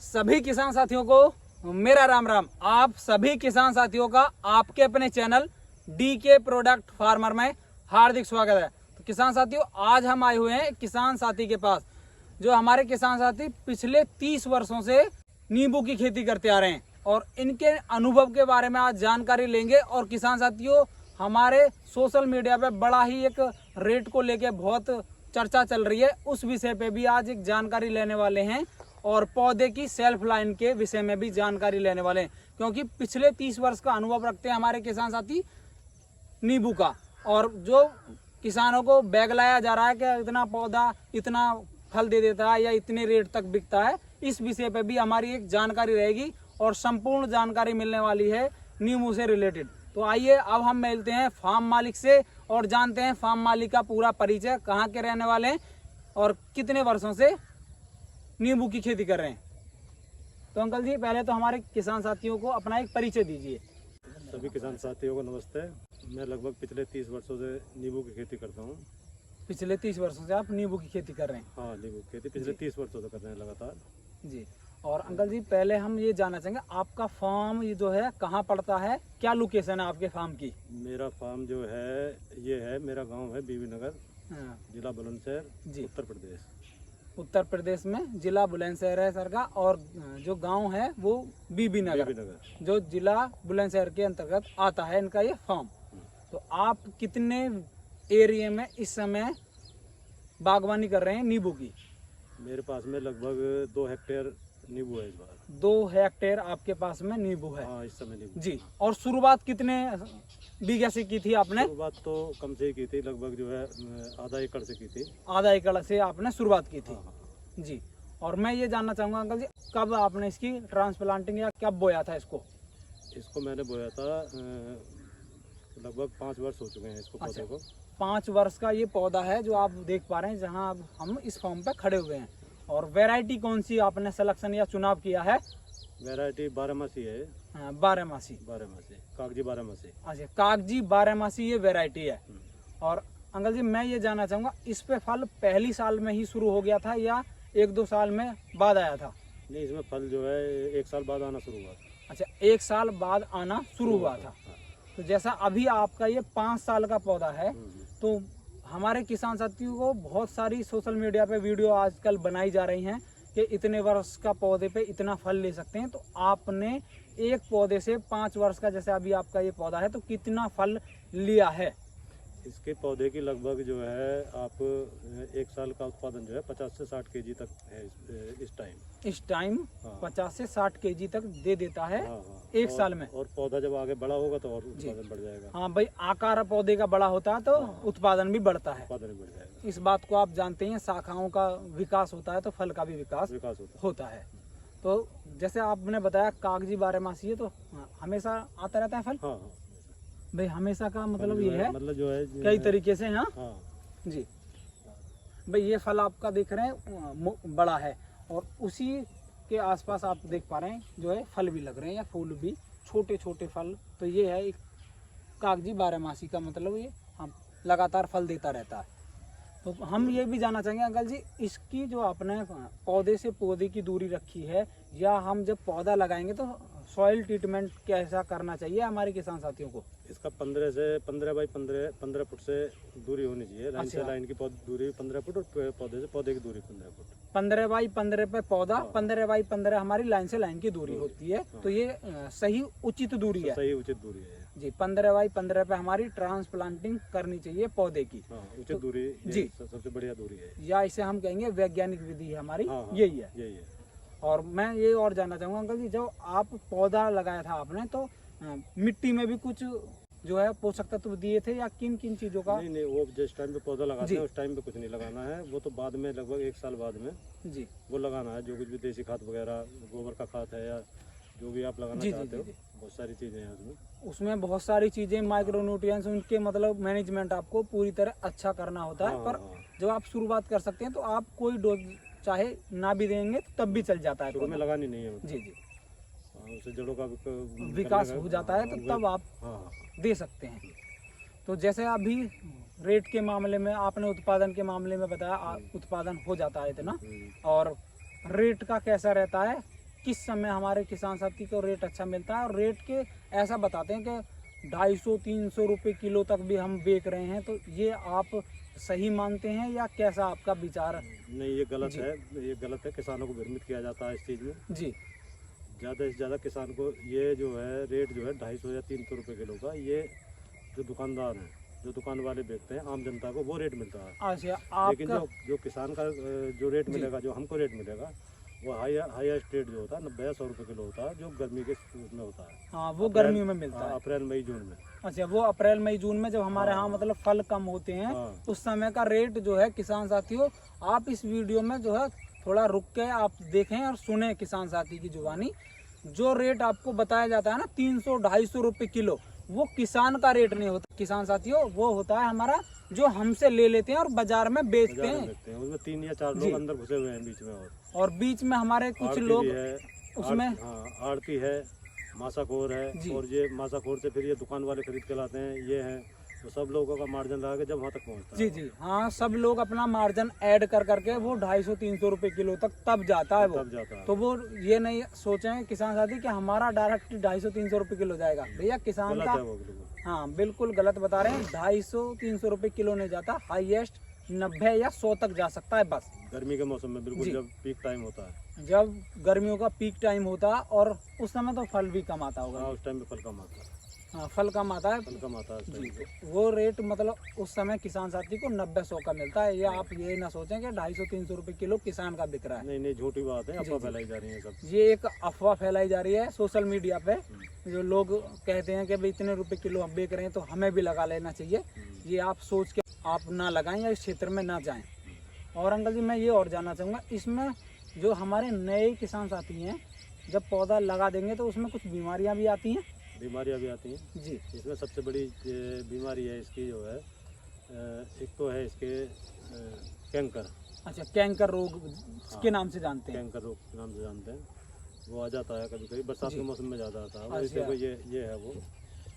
सभी किसान साथियों को मेरा राम राम। आप सभी किसान साथियों का आपके अपने चैनल डीके प्रोडक्ट फार्मर में हार्दिक स्वागत है। तो किसान साथियों, आज हम आए हुए हैं किसान साथी के पास, जो हमारे किसान साथी पिछले 30 वर्षों से नींबू की खेती करते आ रहे हैं और इनके अनुभव के बारे में आज जानकारी लेंगे। और किसान साथियों, हमारे सोशल मीडिया पे बड़ा ही एक रेट को लेके बहुत चर्चा चल रही है, उस विषय पे भी आज एक जानकारी लेने वाले हैं और पौधे की सेल्फ लाइन के विषय में भी जानकारी लेने वाले हैं, क्योंकि पिछले 30 वर्ष का अनुभव रखते हैं हमारे किसान साथी नींबू का। और जो किसानों को बैग लाया जा रहा है कि इतना पौधा इतना फल दे देता है या इतने रेट तक बिकता है, इस विषय पे भी हमारी एक जानकारी रहेगी और संपूर्ण जानकारी मिलने वाली है नींबू से रिलेटेड। तो आइए अब हम मिलते हैं फार्म मालिक से और जानते हैं फार्म मालिक का पूरा परिचय, कहाँ के रहने वाले हैं और कितने वर्षों से नींबू की खेती कर रहे हैं। तो अंकल जी, पहले तो हमारे किसान साथियों को अपना एक परिचय दीजिए। सभी किसान साथियों को नमस्ते। मैं लगभग पिछले 30 वर्षों से नींबू की खेती करता हूँ। पिछले 30 वर्षों से आप नींबू की खेती कर रहे हैं? हाँ, नींबू की खेती पिछले 30 वर्षों से कर रहे हैं लगातार जी। और अंकल जी, पहले हम ये जानना चाहेंगे आपका फार्म ये जो है कहाँ पड़ता है, क्या लोकेशन है आपके फार्म की? मेरा फार्म जो है ये है, मेरा गांव है बीबी नगर, हाँ। जिला बुलंदशहर, जी। उत्तर प्रदेश। उत्तर प्रदेश में जिला बुलंदशहर है सर का, और जो गांव है वो बीबी नगर, जो जिला बुलंदशहर के अंतर्गत आता है इनका ये फार्म। तो आप कितने एरिया में इस समय बागवानी कर रहे हैं नींबू की? मेरे पास में लगभग 2 हेक्टेयर नींबू है इस बार। 2 हेक्टेयर आपके पास में नींबू है? हाँ, इस समय नींबू जी। और शुरुआत कितने बीघे से की थी आपने? शुरुआत तो कम से ही की थी, लगभग जो है आधा एकड़ से की थी। आधा एकड़ से आपने शुरुआत की थी? हाँ। जी। और मैं ये जानना चाहूँगा अंकल जी, कब आपने इसकी ट्रांसप्लांटिंग या कब बोया था इसको? इसको मैंने बोया था लगभग 5 वर्ष हो चुके हैं इसको पौधे को। 5 वर्ष का ये पौधा है जो आप देख पा रहे हैं, जहाँ अब हम इस फार्म पे खड़े हुए हैं। और वैरायटी कौन सी आपने सिलेक्शन या चुनाव किया है? वैरायटी 12मासी है। हाँ, 12मासी। कागजी 12मासी। अच्छा, कागजी 12मासी ये वैरायटी है। और अंकल जी, मैं ये जानना चाहूँगा, इस पे फल पहली साल में ही शुरू हो गया था या 1-2 साल में बाद आया था? नहीं, इसमें फल जो है 1 साल बाद आना शुरू हुआ था। अच्छा, 1 साल बाद आना शुरू हुआ था। तो जैसा अभी आपका ये 5 साल का पौधा है, तो हमारे किसान साथियों को बहुत सारी सोशल मीडिया पे वीडियो आजकल बनाई जा रही हैं कि इतने वर्ष का पौधे पे इतना फल ले सकते हैं। तो आपने एक पौधे से 5 वर्ष का, जैसे अभी आपका ये पौधा है, तो कितना फल लिया है? इसके पौधे की लगभग जो है आप 1 साल का उत्पादन जो है 50 से 60 केजी तक है इस टाइम। हाँ। 50 से 60 केजी तक दे देता है। हाँ। एक साल में। और पौधा जब आगे बड़ा होगा तो और उत्पादन बढ़ जाएगा। हाँ भाई, आकार पौधे का बड़ा होता है तो उत्पादन भी बढ़ता है। उत्पादन बढ़ जाएगा। इस बात को आप जानते हैं, शाखाओं का विकास होता है तो फल का भी विकास होता है। तो जैसे आपने बताया कागजी 12मासी है, तो हमेशा आता रहता है फल? हाँ। भाई हमेशा का मतलब ये है, मतलब जो है कई तरीके से। हाँ। जी भाई, ये फल आपका देख रहे हैं बड़ा है, और उसी के आसपास आप देख पा रहे हैं जो है फल भी लग रहे हैं या फूल भी, छोटे छोटे फल। तो ये है एक कागजी 12मासी का मतलब, ये हम लगातार फल देता रहता है। तो हम ये भी जानना चाहेंगे अंकल जी, इसकी जो आपने पौधे से पौधे की दूरी रखी है, या हम जब पौधा लगाएंगे तो सॉइल ट्रीटमेंट कैसा करना चाहिए हमारे किसान साथियों को? इसका 15 बाई 15 फुट से दूरी होनी चाहिए। लाइन से लाइन की दूरी 15 फुट और पौधे से पौधे की दूरी 15 फुट। 15 बाई 15 पे पौधा, 15 बाई 15 हमारी लाइन से लाइन की दूरी होती है। तो ये सही उचित दूरी है? सही उचित दूरी है जी। 15 बाई 15 पे हमारी ट्रांसप्लांटिंग करनी चाहिए पौधे की। उचित दूरी जी, सबसे बढ़िया दूरी है, या इसे हम कहेंगे वैज्ञानिक विधि है हमारी। यही है। और मैं ये और जानना चाहूँगा अंकल जी, जब आप पौधा लगाया था आपने, तो मिट्टी में भी कुछ जो है पोषक तत्व दिए थे या किन किन चीज़ों का? नहीं, वो जिस टाइम पे पौधा लगाते हैं उस टाइम पे कुछ नहीं लगाना है, वो तो बाद में लगभग 1 साल बाद में जी वो लगाना है। जो कुछ भी देसी खाद वगैरह, गोबर का खाद है या जो भी आप लगाना चाहते हो, बहुत सारी चीज़ें हैं उसमें बहुत सारी चीज़ें, माइक्रो न्यूट्रिएंट्स, उनके मतलब मैनेजमेंट आपको पूरी तरह अच्छा करना होता है। पर जब आप शुरुआत कर सकते हैं तो आप कोई डोज चाहे ना भी देंगे तो तब भी चल जाता है। शुरू में लगानी नहीं है। जी। उससे जड़ों का विकास हो जाता है, तो तब आप दे सकते हैं। तो जैसे अभी रेट के मामले में आपने उत्पादन के मामले में बताया, उत्पादन हो जाता है इतना, और रेट का कैसा रहता है किस समय हमारे किसान साथी को रेट अच्छा मिलता है, और रेट के ऐसा बताते हैं कि 250-300 रुपये किलो तक भी हम बेच रहे हैं, तो ये आप सही मानते हैं या कैसा आपका विचार है? नहीं, ये गलत है, ये गलत है। किसानों को भ्रमित किया जाता है इस चीज़ में। जी ज़्यादा से ज़्यादा किसान को ये जो है रेट जो है 250 या 300 रुपये किलो का, ये जो दुकानदार हैं, जो दुकान वाले बेचते हैं, आम जनता को वो रेट मिलता है। अच्छा, लेकिन आपका जो किसान का जो रेट मिलेगा, जो हमको रेट मिलेगा, वो हाईएस्ट रेट जो होता है 90 या 100 रुपये किलो होता है, जो गर्मी के उसमें होता है। हाँ, वो गर्मियों में मिलता है। अप्रैल मई जून में। अच्छा, वो अप्रैल मई जून में जब हमारे यहाँ मतलब फल कम होते हैं, हाँ। उस समय का रेट जो है किसान साथियों, आप इस वीडियो में जो है थोड़ा रुक के आप देखें और सुने किसान साथी की जुबानी। जो रेट आपको बताया जाता है ना 300-250 रुपये किलो, वो किसान का रेट नहीं होता किसान साथियों, वो होता है हमारा जो हमसे ले लेते हैं और बाजार में बेचते हैं। उसमें 3 या 4 लोग अंदर घुसे हुए हैं बीच में, और बीच में हमारे कुछ आड़ती लोग भी है, उसमें आड़ती है, मासाखोर है, और ये मासाखोर से फिर ये दुकान वाले खरीद के लाते हैं, ये हैं, तो सब लोगों का मार्जिन लगा के जब वहाँ तक पहुँचता है। जी हाँ, सब लोग अपना मार्जिन ऐड कर करके वो 250-300 रुपये किलो तक तब जाता है। वो जाता है। तो वो ये नहीं सोचें किसान साथी कि हमारा डायरेक्ट 250-300 रुपये किलो जाएगा। भैया किसान का, हाँ बिल्कुल गलत बता रहे हैं, 250-300 रुपये किलो नहीं जाता, हाईएस्ट 90 या 100 तक जा सकता है बस। गर्मी के मौसम में बिल्कुल जब पीक टाइम होता है, जब गर्मियों का पीक टाइम होता है, और उस समय तो फल भी कम आता होगा। हाँ, उस टाइम में फल कम आता है। हाँ, फल कम आता है, फल कम आता है जी। तो वो रेट मतलब उस समय किसान साथी को 90-100 का मिलता है। ये आप ये ना सोचें कि 250-300 रुपये किलो किसान का बिक रहा है। नहीं, झूठी बात है, अफवाह फैलाई जा रही है सब। ये एक अफवाह फैलाई जा रही है सोशल मीडिया पे, जो लोग कहते हैं कि भाई इतने रुपए किलो हम बेच रहे हैं तो हमें भी लगा लेना चाहिए। ये आप सोच के आप ना लगाएं या इस क्षेत्र में ना जाएं। और अंकल जी, मैं ये और जानना चाहूँगा, इसमें जो हमारे नए किसान साथी हैं, जब पौधा लगा देंगे तो उसमें कुछ बीमारियां भी आती हैं? बीमारियां भी आती हैं जी। इसमें सबसे बड़ी बीमारी है इसकी जो है, एक तो है इसके कैंकर। अच्छा, कैंकर रोग के नाम से जानते हैं? कैंकर रोग के नाम से जानते हैं। वो आ जाता है कभी कभी, बरसात के मौसम में ज़्यादा आता है। वो अच्छा। देखो ये है, वो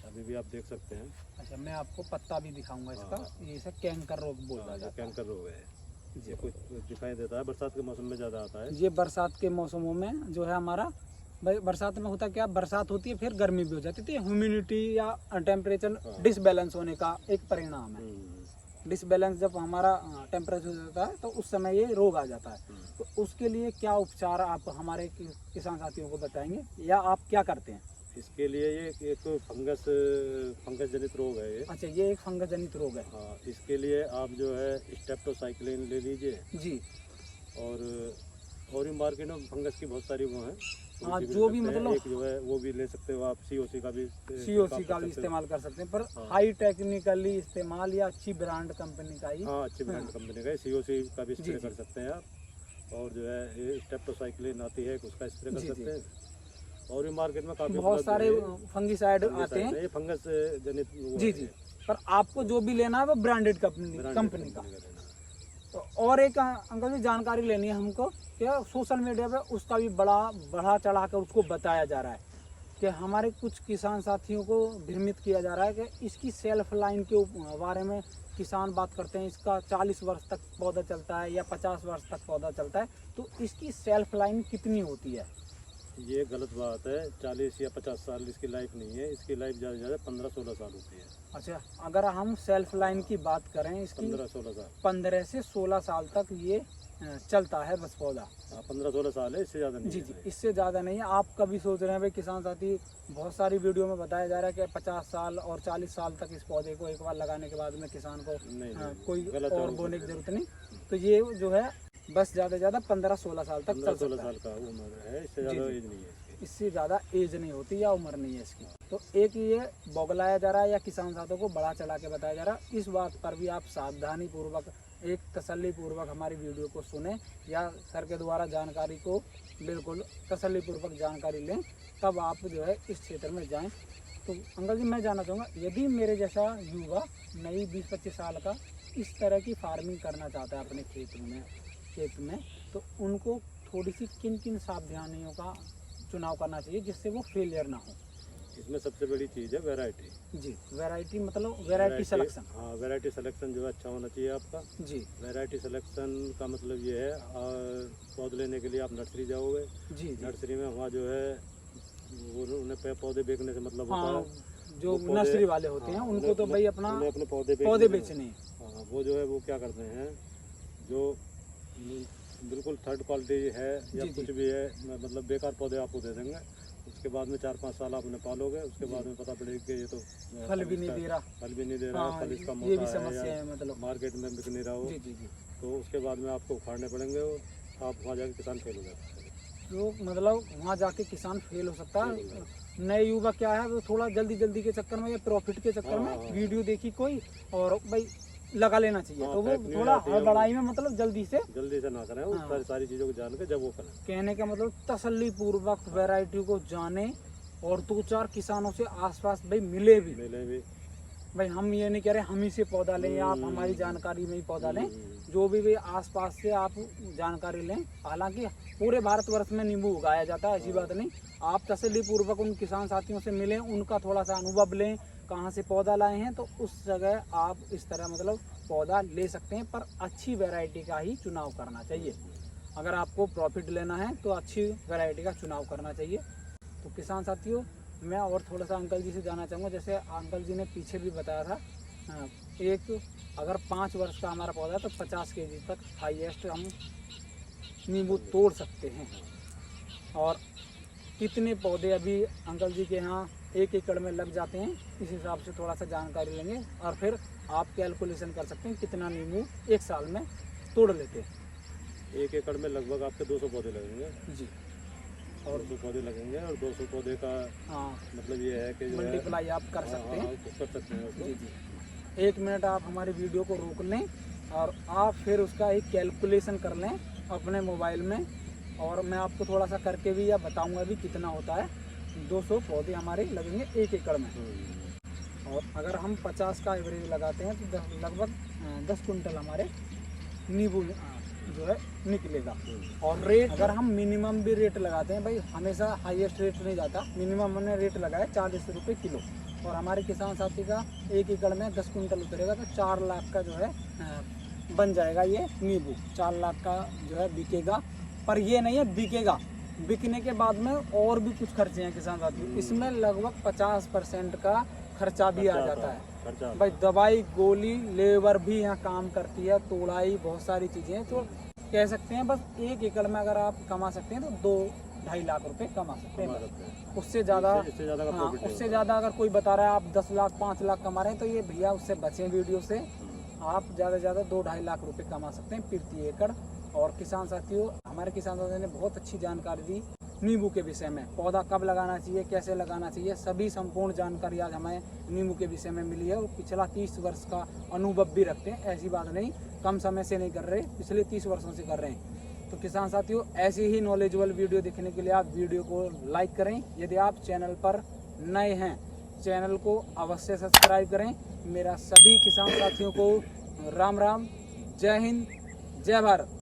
अभी भी आप देख सकते हैं। अच्छा, मैं आपको पत्ता भी दिखाऊंगा इसका। ये इसे कैंकर रोग बोला जाता है। कैंकर रोग है, ये कुछ दिखाई देता है, बरसात के मौसम में ज़्यादा आता है। ये बरसात के मौसमों में जो है हमारा, भाई बरसात में होता क्या, बरसात होती है फिर गर्मी भी हो जाती है, ह्यूमिडिटी या टेम्परेचर डिसबैलेंस होने का एक परिणाम है। डिसबैलेंस जब हमारा टेम्परेचर होता है तो उस समय ये रोग आ जाता है। तो उसके लिए क्या उपचार आप हमारे किसान साथियों को बताएंगे, या आप क्या करते हैं? इसके लिए ये एक फंगस जनित रोग है ये। अच्छा, ये एक फंगस जनित रोग है। हाँ, इसके लिए आप जो है स्टेप्टोसाइक्लिन ले लीजिए जी। और भी मार्केट में फंगस की बहुत सारी वो हैं। हाँ, जो भी मतलब एक जो है वो भी ले सकते हो आप, सीओसी का भी इस्तेमाल कर सकते हैं, पर हाई टेक्निकली इस्तेमाल या अच्छी ब्रांड कंपनी का ही। हाँ, अच्छी ब्रांड कंपनी का सीओसी का भी स्प्रे कर सकते हैं आप। और जो है स्टेप्टोसाइक्लिन आती है, उसका स्प्रे कर सकते हैं। और भी मार्केट में काफी बहुत सारे फंगिसाइड आते हैं, ये फंगस जनित। जी, पर आपको जो भी लेना है वो ब्रांडेड कंपनी का। तो और एक अंकल जी जानकारी लेनी है हमको, क्या सोशल मीडिया पे उसका भी बढ़ा चढ़ा कर उसको बताया जा रहा है कि हमारे कुछ किसान साथियों को भ्रमित किया जा रहा है कि इसकी सेल्फ लाइन के बारे में किसान बात करते हैं, इसका 40 वर्ष तक पौधा चलता है या 50 वर्ष तक पौधा चलता है, तो इसकी सेल्फ लाइन कितनी होती है? ये गलत बात है। 40 या 50 साल इसकी लाइफ नहीं है, इसकी लाइफ ज़्यादा से ज़्यादा 15-16 साल होती है। अच्छा, अगर हम सेल्फ लाइन की बात करें इसकी 15-16 साल, 15 से 16 साल तक ये चलता है बस पौधा। 15-16 साल है, इससे ज़्यादा नहीं। जी, इससे ज़्यादा नहीं है। आप कभी सोच रहे हैं भाई किसान साथी, बहुत सारी वीडियो में बताया जा रहा है कि 50 साल और 40 साल तक इस पौधे को एक बार लगाने के बाद में किसान को कोई और बोने की जरूरत नहीं। तो ये जो है बस ज़्यादा से ज़्यादा 15-16 साल तक चल सकता है। 16 साल का उम्र है, इससे ज़्यादा एज नहीं है। इससे ज़्यादा एज नहीं होती या उम्र नहीं है इसकी। तो एक ये बौगलाया जा रहा है या किसान साथियों को बढ़ा चढ़ा के बताया जा रहा है, इस बात पर भी आप सावधानी पूर्वक, एक तसल्ली पूर्वक हमारी वीडियो को सुने, या सर के द्वारा जानकारी को बिल्कुल तसल्ली पूर्वक जानकारी लें, तब आप जो है इस क्षेत्र में जाएं। तो अंकल जी, मैं जानना चाहूँगा, यदि मेरे जैसा युवा नई 20-25 साल का इस तरह की फार्मिंग करना चाहता है अपने खेत में, तो उनको थोड़ी सी किन किन सावधानियों का चुनाव करना चाहिए जिससे वो फेलियर ना हो? इसमें सबसे बड़ी चीज़ है वैरायटी। जी, वैरायटी मतलब वैरायटी सिलेक्शन। हाँ, वैरायटी सिलेक्शन जो है अच्छा होना चाहिए आपका। जी वैरायटी सिलेक्शन का मतलब ये है पौधे लेने के लिए आप नर्सरी जाओगे। जी जी। नर्सरी में वहाँ जो है वो उन्हें पौधे बेचने से मतलब होता हाँ, है जो वो नर्सरी वाले होते हैं उनको तो भाई अपना उन्हें अपने पौधे बेचने हैं। हाँ, वो जो है वो क्या करते हैं जो बिल्कुल थर्ड क्वालिटी है या जी, कुछ भी है मतलब बेकार पौधे आपको दे देंगे। उसके बाद में 4-5 साल आप उन्हें पालोगे, उसके बाद में पता पड़ेगा कि ये तो फल भी नहीं दे रहा। फल भी नहीं दे रहा, हाँ, फल इसका ये भी मोटा समस्या है है या मतलब। मार्केट में बिक नहीं रहा हो। जी जी जी। तो उसके बाद में आपको उखाड़ने पड़ेंगे वो, आप वहाँ जाकर किसान फेल हो जाते हैं। तो मतलब वहाँ जाके किसान फेल हो सकता है। नए युवा क्या है वो थोड़ा जल्दी जल्दी के चक्कर में या प्रॉफिट के चक्कर में वीडियो देखी कोई और भाई लगा लेना चाहिए, तो वो थोड़ा हड़बड़ाई में मतलब जल्दी से ना करें, वो सारी चीज़ों को जान के जब वो करें। कहने का मतलब तसल्ली पूर्वक वैरायटी को जाने और 2-4 किसानों से आसपास भाई मिले भी। भाई हम ये नहीं कह रहे हम ही से पौधा लें या आप हमारी जानकारी में ही पौधा लें, जो भी आसपास से आप जानकारी लें। हालांकि पूरे भारतवर्ष में नींबू उगाया जाता है, ऐसी बात नहीं। आप तसल्ली पूर्वक उन किसान साथियों से मिलें, उनका थोड़ा सा अनुभव लें, कहाँ से पौधा लाए हैं, तो उस जगह आप इस तरह मतलब पौधा ले सकते हैं। पर अच्छी वैरायटी का ही चुनाव करना चाहिए। अगर आपको प्रॉफिट लेना है तो अच्छी वैरायटी का चुनाव करना चाहिए। तो किसान साथियों, मैं और थोड़ा सा अंकल जी से जानना चाहूँगा। जैसे अंकल जी ने पीछे भी बताया था, एक अगर 5 वर्ष का हमारा पौधा है तो 50 केजी तक हाईएस्ट हम नींबू तोड़ सकते हैं। और कितने पौधे अभी अंकल जी के यहाँ 1 एकड़ में लग जाते हैं, इस हिसाब से थोड़ा सा जानकारी लेंगे और फिर आप कैलकुलेशन कर सकते हैं कितना नींबू 1 साल में तोड़ लेते हैं। 1 एकड़ में लगभग आपके 200 पौधे लगेंगे जी, और 200 पौधे लगेंगे और 200 पौधे का मतलब ये है कि मल्टीप्लाई आप कर सकते हैं। कर सकते हैं उसको। जी जी। 1 मिनट आप हमारी वीडियो को रोक लें और आप फिर उसका एक कैलकुलेशन कर लें अपने मोबाइल में, और मैं आपको थोड़ा सा करके भी या बताऊंगा भी कितना होता है। 200 पौधे हमारे लगेंगे 1 एकड़ में, और अगर हम 50 का एवरेज लगाते हैं तो लगभग 10 कुंटल हमारे नींबू जो है निकलेगा। और रेट अगर हम मिनिमम भी रेट लगाते हैं, भाई हमेशा हाईएस्ट रेट नहीं जाता, मिनिमम हमने रेट लगाया 40 रुपये किलो, और हमारे किसान साथी का 1 एकड़ में 10 कुंटल उतरेगा तो 4 लाख का जो है बन जाएगा ये नींबू। 4 लाख का जो है बिकेगा। पर ये नहीं है बिकेगा, बिकने के बाद में और भी कुछ खर्चे हैं किसान साथी, इसमें लगभग 50% का खर्चा भी आ जाता है। भाई दवाई गोली लेबर भी यहाँ काम करती है, तोड़ाई बहुत सारी चीज़ें हैं। तो कह सकते हैं बस 1 एकड़ में अगर आप कमा सकते हैं तो 2-2.5 लाख रुपए कमा सकते हैं। उससे ज़्यादा हाँ, उससे ज़्यादा अगर कोई बता रहा है आप 10 लाख 5 लाख कमा रहे हैं तो ये भैया उससे बचें वीडियो से। आप ज़्यादा से ज़्यादा 2-2.5 लाख रुपए कमा सकते हैं प्रति एकड़। और किसान साथियों, हमारे किसान साथियों ने बहुत अच्छी जानकारी दी नींबू के विषय में, पौधा कब लगाना चाहिए, कैसे लगाना चाहिए, सभी संपूर्ण जानकारी आज हमें नींबू के विषय में मिली है। और पिछला 30 वर्ष का अनुभव भी रखते हैं, ऐसी बात नहीं, कम समय से नहीं कर रहे, पिछले 30 वर्षों से कर रहे हैं। तो किसान साथियों, ऐसी ही नॉलेजेबल वीडियो देखने के लिए आप वीडियो को लाइक करें। यदि आप चैनल पर नए हैं, चैनल को अवश्य सब्सक्राइब करें। मेरा सभी किसान साथियों को राम राम, जय हिंद, जय भारत।